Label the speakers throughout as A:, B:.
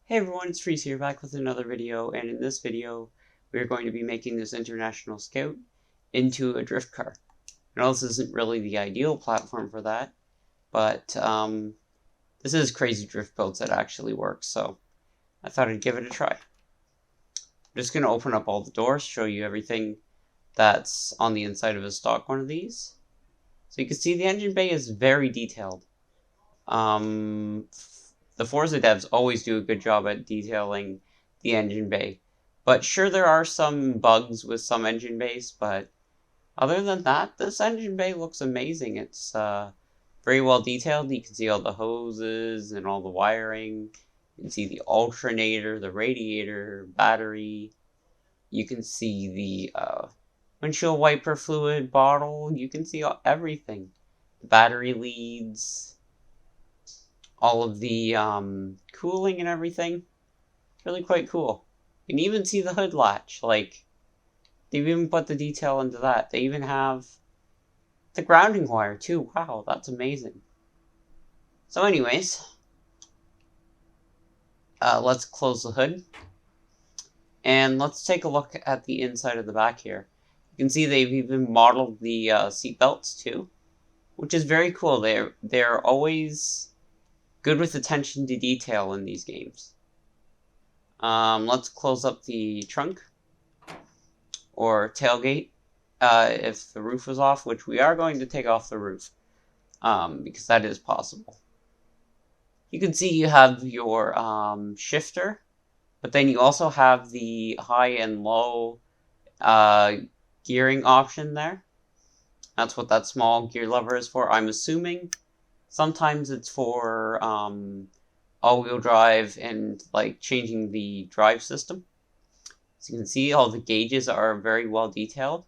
A: Hey everyone, it's Freezy here back with another video, and in this video we're going to be making this International Scout into a drift car. I know this isn't really the ideal platform for that, but this is crazy drift builds that actually work, so I thought I'd give it a try. I'm just going to open up all the doors, show you everything that's on the inside of a stock one of these. So you can see the engine bay is very detailed. The Forza devs always do a good job at detailing the engine bay. But sure, there are some bugs with some engine bays, but other than that, this engine bay looks amazing. It's very well detailed. You can see all the hoses and all the wiring. You can see the alternator, the radiator, battery. You can see the windshield wiper fluid bottle. You can see everything. The battery leads. All of the cooling and everything. It's really quite cool. You can even see the hood latch. Like, they've even put the detail into that. They even have the grounding wire too. Wow, that's amazing. So anyways, let's close the hood. And let's take a look at the inside of the back here. You can see they've even modeled the seat belts too, which is very cool. They're always good with attention to detail in these games. Let's close up the trunk or tailgate if the roof was off, which we are going to take off the roof because that is possible. You can see you have your shifter, but then you also have the high and low gearing option there. That's what that small gear lever is for, I'm assuming. Sometimes it's for all-wheel drive and like changing the drive system. So you can see all the gauges are very well detailed.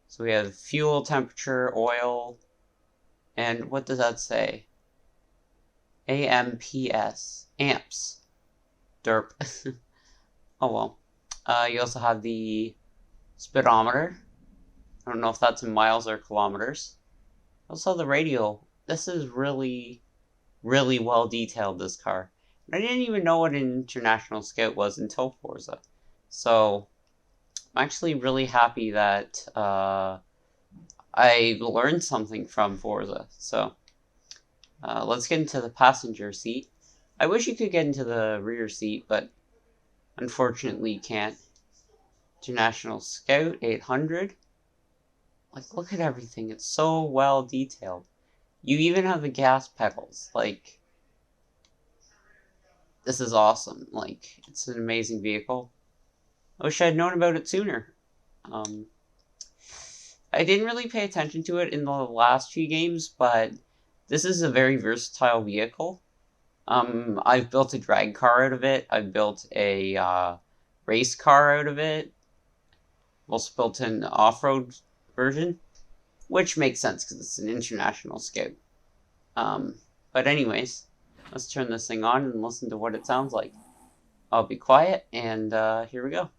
A: So we have fuel, temperature, oil, and what does that say? AMPS, amps, derp. Oh well. You also have the speedometer. I don't know if that's in miles or kilometers. Also the radio. This is really well detailed, this car. I didn't even know what an International Scout was until Forza. So I'm actually really happy that I learned something from Forza. So let's get into the passenger seat. I wish you could get into the rear seat, but unfortunately you can't. International Scout 800. Like, look at everything. It's so well detailed. You even have the gas pedals. Like, this is awesome. Like, it's an amazing vehicle. I wish I'd known about it sooner. I didn't really pay attention to it in the last few games, but this is a very versatile vehicle. I've built a drag car out of it. I've built a race car out of it. Also built an off-road version, which makes sense because it's an International Scout. But anyways, let's turn this thing on and listen to what it sounds like. I'll be quiet, and here we go.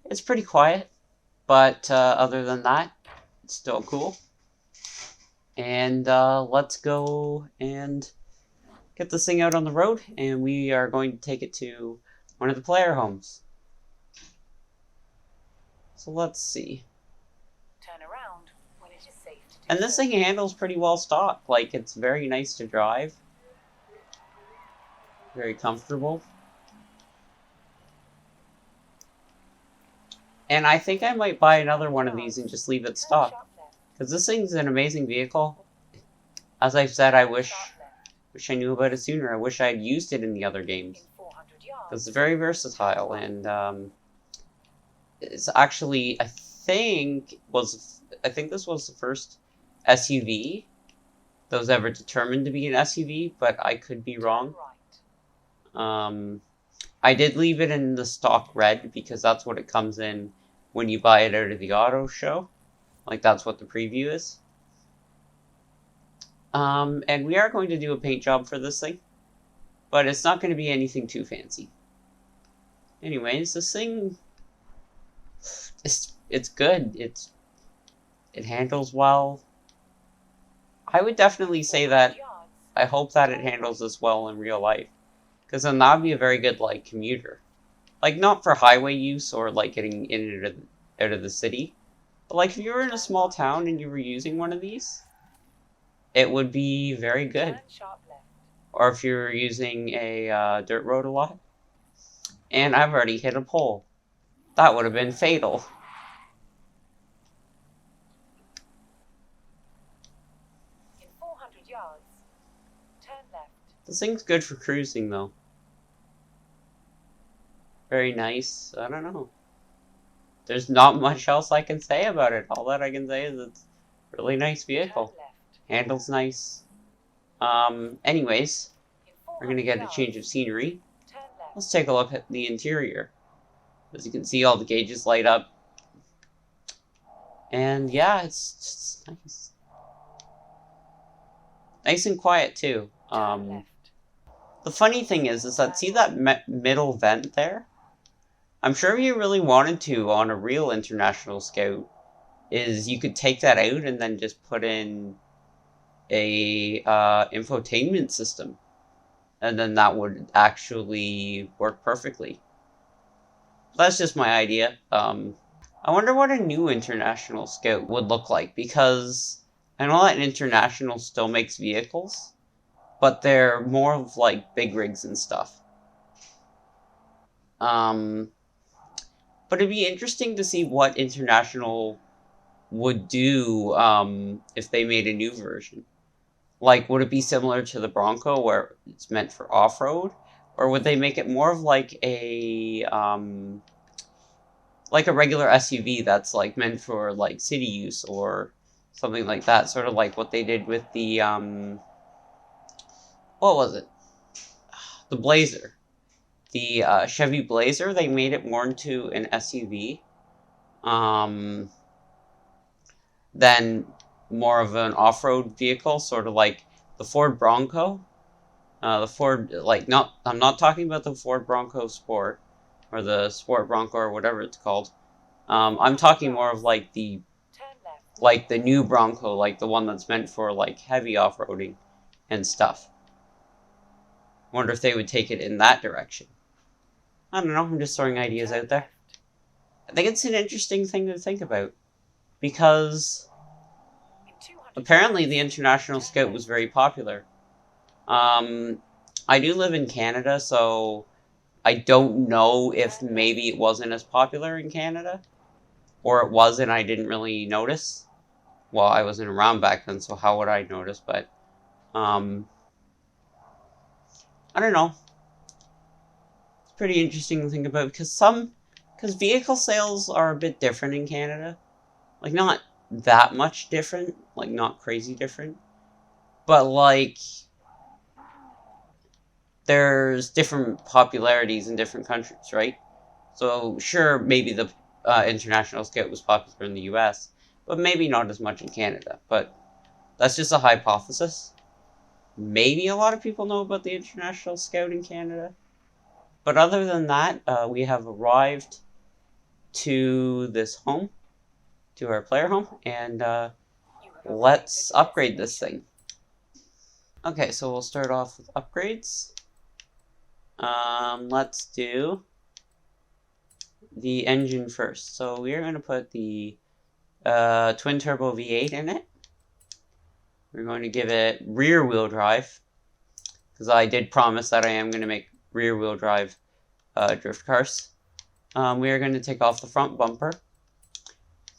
A: It's pretty quiet, but other than that, it's still cool. And let's go and get this thing out on the road, and we are going to take it to one of the player homes. So let's see.
B: Turn around when it is safe to do
A: And this
B: so.
A: thing handles pretty well stock. Like, it's very nice to drive. Very comfortable. And I think I might buy another one of these and just leave it stock. Because this thing's an amazing vehicle. As I've said, I wish I knew about it sooner. I wish I had used it in the other games. It's very versatile, and it's actually, I think this was the first SUV that was ever determined to be an SUV, but I could be wrong. I did leave it in the stock red because that's what it comes in when you buy it out of the auto show. Like, that's what the preview is. And we are going to do a paint job for this thing, but it's not going to be anything too fancy. Anyways, this thing, it's good. It handles well. I would definitely say
B: 400
A: that
B: yards.
A: I hope that it handles this well in real life, because then that would be a very good like commuter, like not for highway use or like getting in and out of the city, but like if you were in a small town and you were using one of these, it would be very good.
B: Turn sharp left.
A: Or if you were using a dirt road a lot. And I've already hit a pole. That would have been fatal.
B: In 400 yards, turn left.
A: This thing's good for cruising though. Very nice. I don't know. There's not much else I can say about it. All that I can say is it's a really nice vehicle.
B: Turn left.
A: Handles nice. Anyways,
B: In
A: we're gonna
B: 400
A: get a
B: yards,
A: change of scenery.
B: turn left.
A: Let's take a look at the interior. As you can see, all the gauges light up. And yeah, it's just nice. Nice and quiet too.
B: Turn left.
A: The funny thing is that see that middle vent there? I'm sure if you really wanted to on a real International Scout, is you could take that out and then just put in a infotainment system, and then that would actually work perfectly. That's just my idea. I wonder what a new International Scout would look like, because I know that International still makes vehicles, but they're more of like big rigs and stuff. But it'd be interesting to see what International would do if they made a new version. Like, would it be similar to the Bronco where it's meant for off-road? Or would they make it more of like a regular SUV that's like meant for like city use or something like that? Sort of like what they did with the what was it? The Blazer. The Chevy Blazer, they made it more into an SUV. Than more of an off-road vehicle, sort of like the Ford Bronco. The Ford, like, I'm not talking about the Ford Bronco Sport, or the Sport Bronco, or whatever it's called. I'm talking more of like the new Bronco, like the one that's meant for like heavy off-roading and stuff. Wonder if they would take it in that direction. I don't know, I'm just throwing ideas out there. I think it's an interesting thing to think about, because apparently the International Scout was very popular. I do live in Canada, so I don't know if maybe it wasn't as popular in Canada, or it was and I didn't really notice. Well, I wasn't around back then, so how would I notice? But I don't know. It's pretty interesting to think about, because vehicle sales are a bit different in Canada. Like, not that much different, like not crazy different, but like there's different popularities in different countries, right? So sure, maybe the International Scout was popular in the US, but maybe not as much in Canada. But that's just a hypothesis. Maybe a lot of people know about the International Scout in Canada, but other than that, we have arrived to this home, to our player home, and let's upgrade this thing. Okay, so we'll start off with upgrades. Let's do the engine first. So we're going to put the twin turbo V8 in it. We're going to give it rear wheel drive, because I did promise that I am going to make rear wheel drive drift cars. We are going to take off the front bumper.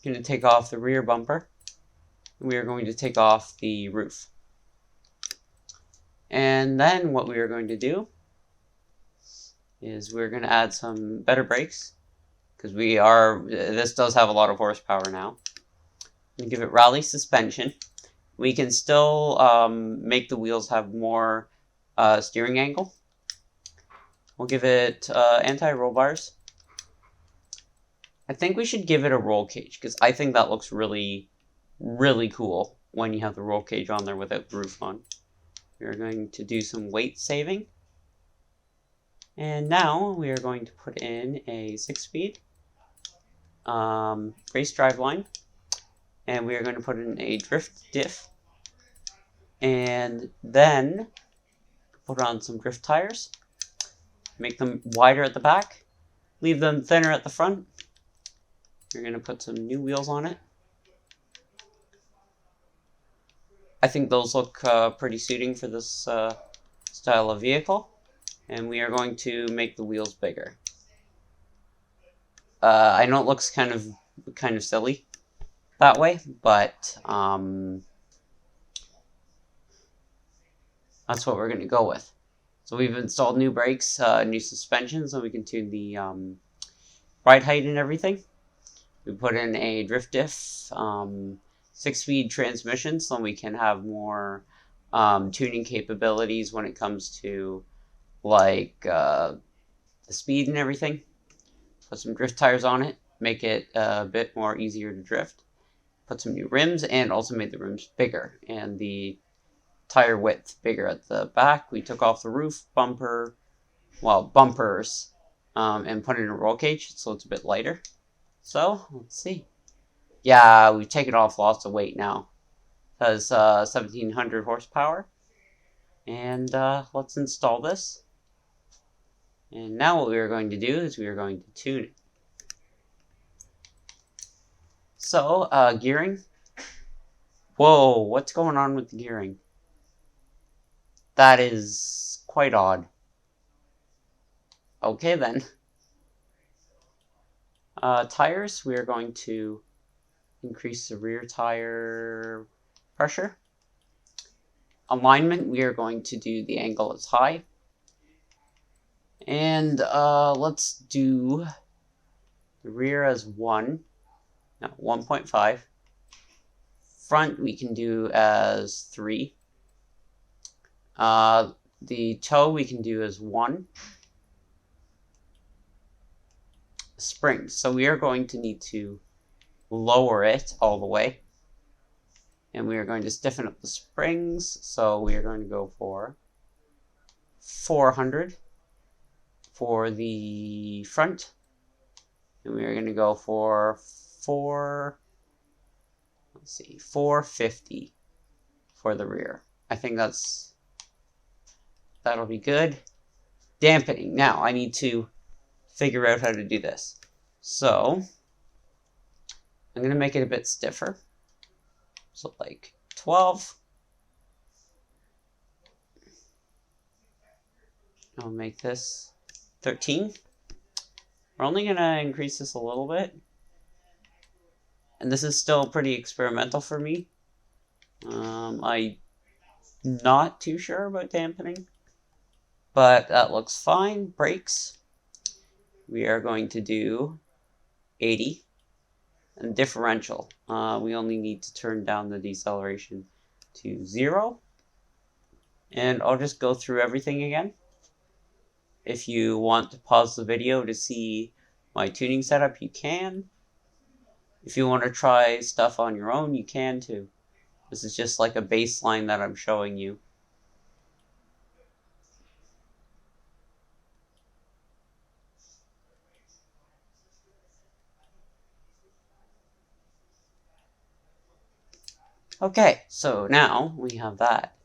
A: Going to take off the rear bumper. We are going to take off the roof. And then what we are going to do is we're going to add some better brakes, because this does have a lot of horsepower now. We give it rally suspension. We can still make the wheels have more steering angle. We'll give it anti-roll bars. I think we should give it a roll cage, because I think that looks really, really cool when you have the roll cage on there without the roof on. We're going to do some weight saving. And now we are going to put in a 6-speed. race driveline, and we are going to put in a drift diff, and then put on some drift tires, make them wider at the back, leave them thinner at the front. You're going to put some new wheels on it. I think those look pretty suiting for this style of vehicle, and we are going to make the wheels bigger. I know it looks kind of silly that way, but that's what we're going to go with. So we've installed new brakes, new suspension, so we can tune the ride height and everything. We put in a drift diff, 6-speed transmission, so we can have more tuning capabilities when it comes to like the speed and everything. Put some drift tires on it, make it a bit more easier to drift. Put some new rims, and also made the rims bigger and the tire width bigger at the back. We took off the roof bumpers, and put in a roll cage so it's a bit lighter. So let's see. Yeah, we've taken off lots of weight now. It has 1700 horsepower. And let's install this. And now what we are going to do is we are going to tune it. So, gearing. Whoa, what's going on with the gearing? That is quite odd. Okay then. Tires, we are going to increase the rear tire pressure. Alignment, we are going to do the angle as high. And let's do the rear as 1.5. Front, we can do as 3. The toe, we can do as 1. Springs, so we are going to need to lower it all the way. And we are going to stiffen up the springs, so we are going to go for 400 for the front. And we are going to go for 450 for the rear. I think that'll be good. Dampening. Now, I need to figure out how to do this. So, I'm going to make it a bit stiffer. So, like 12. I'll make this 13. We're only going to increase this a little bit. And this is still pretty experimental for me. I'm not too sure about dampening. But that looks fine. Brakes. We are going to do 80. And differential. We only need to turn down the deceleration to 0. And I'll just go through everything again. If you want to pause the video to see my tuning setup, you can. If you want to try stuff on your own, you can too. This is just like a baseline that I'm showing you. Okay, so now we have that.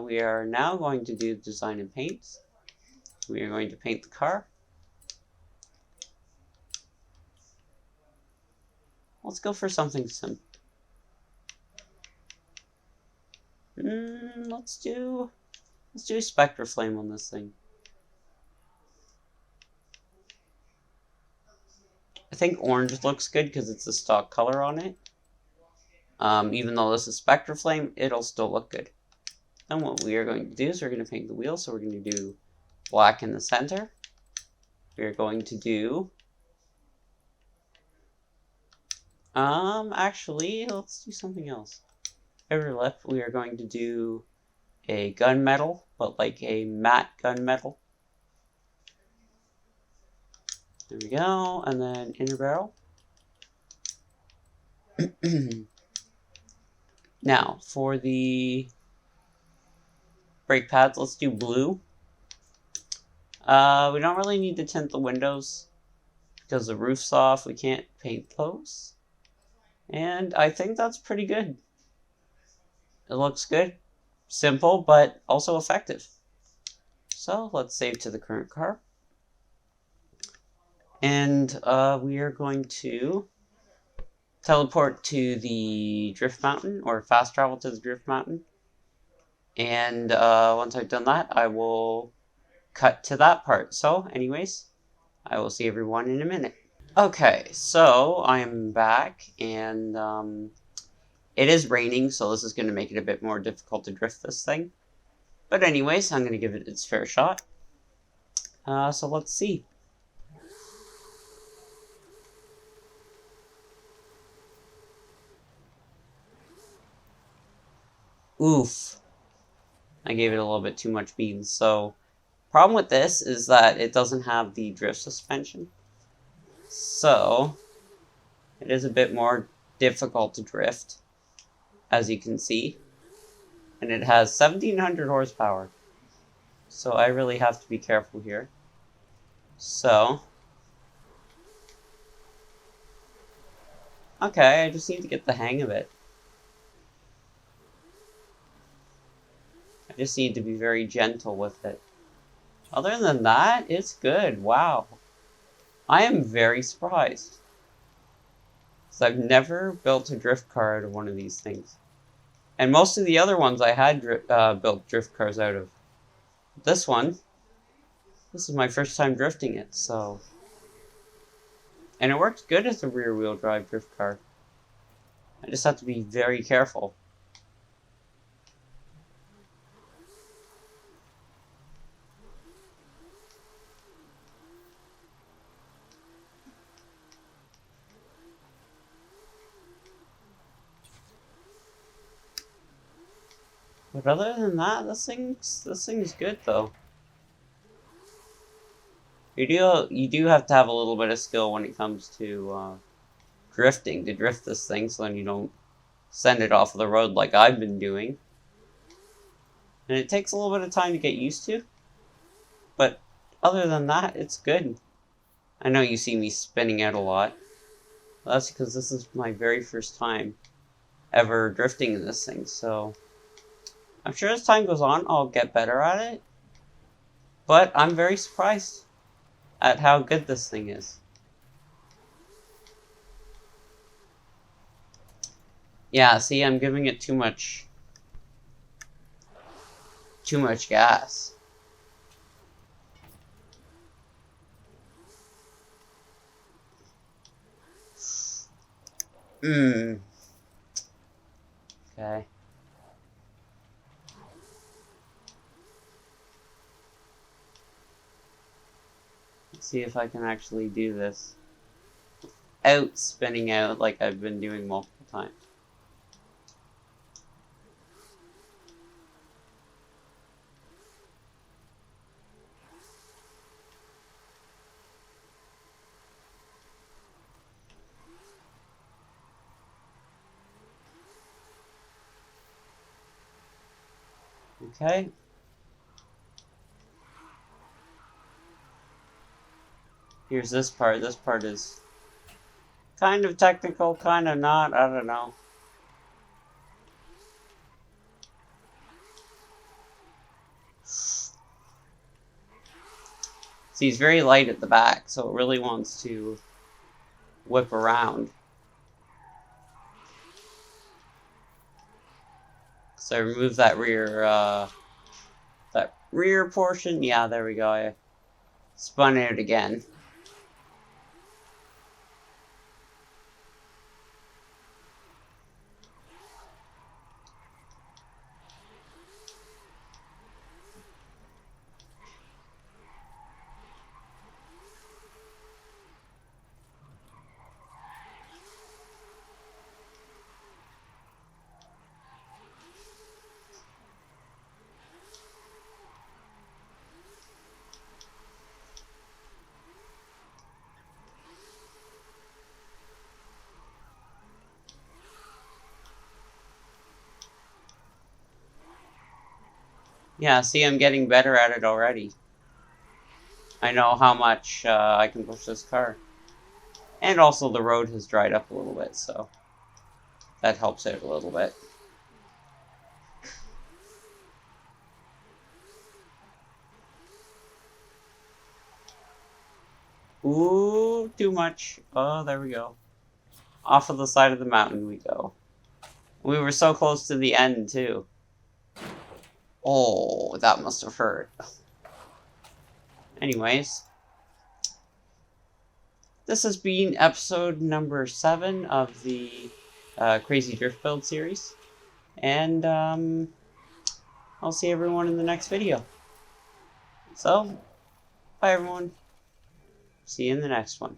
A: We are now going to do design and paints. We are going to paint the car. Let's go for something simple. Let's do Spectre Flame on this thing. I think orange looks good because it's the stock color on it. Even though this is Spectre Flame, it'll still look good. Then what we are going to do is we're going to paint the wheel. So we're going to do black in the center. We're going to do... actually, let's do something else. Every lip, we are going to do a gunmetal, but like a matte gunmetal. There we go. And then inner barrel. Now, for the brake pads, let's do blue. We don't really need to tint the windows. because the roof's off, we can't paint those. And I think that's pretty good. It looks good. Simple, but also effective. So let's save to the current car. And we are going to teleport to the Drift Mountain, or fast travel to the Drift Mountain. And once I've done that, I will cut to that part. So anyways, I will see everyone in a minute. Okay, so I'm back, and it is raining, so this is going to make it a bit more difficult to drift this thing. But anyways, I'm going to give it its fair shot. So let's see. Oof. I gave it a little bit too much beans. So, problem with this is that it doesn't have the drift suspension. So, it is a bit more difficult to drift, as you can see. And it has 1700 horsepower. So I really have to be careful here. So, okay, I just need to get the hang of it. I just need to be very gentle with it. Other than that, it's good. Wow. I am very surprised. So I've never built a drift car out of one of these things. And most of the other ones I had built drift cars out of. This one, this is my first time drifting it, so... And it works good as a rear-wheel drive drift car. I just have to be very careful. But other than that, this thing's good though. You do have to have a little bit of skill when it comes to drifting to drift this thing, so then you don't send it off the road like I've been doing. And it takes a little bit of time to get used to. But other than that, it's good. I know you see me spinning out a lot. That's because this is my very first time ever drifting in this thing, so I'm sure as time goes on, I'll get better at it. But I'm very surprised at how good this thing is. Yeah, see, I'm giving it too much gas. Okay. Let's see if I can actually do this without spinning out like I've been doing multiple times. Okay. Here's this part. This part is kind of technical, kind of not. I don't know. See, he's very light at the back, so it really wants to whip around. So I remove that rear portion. Yeah, there we go. I spun it again. Yeah, see, I'm getting better at it already. I know how much I can push this car. And also the road has dried up a little bit, so that helps out a little bit. Ooh, too much. Oh, there we go. Off of the side of the mountain we go. We were so close to the end, too. Oh, that must have hurt. Anyways, this has been episode number 7 of the Crazy Drift Build series. And I'll see everyone in the next video. So, bye everyone. See you in the next one.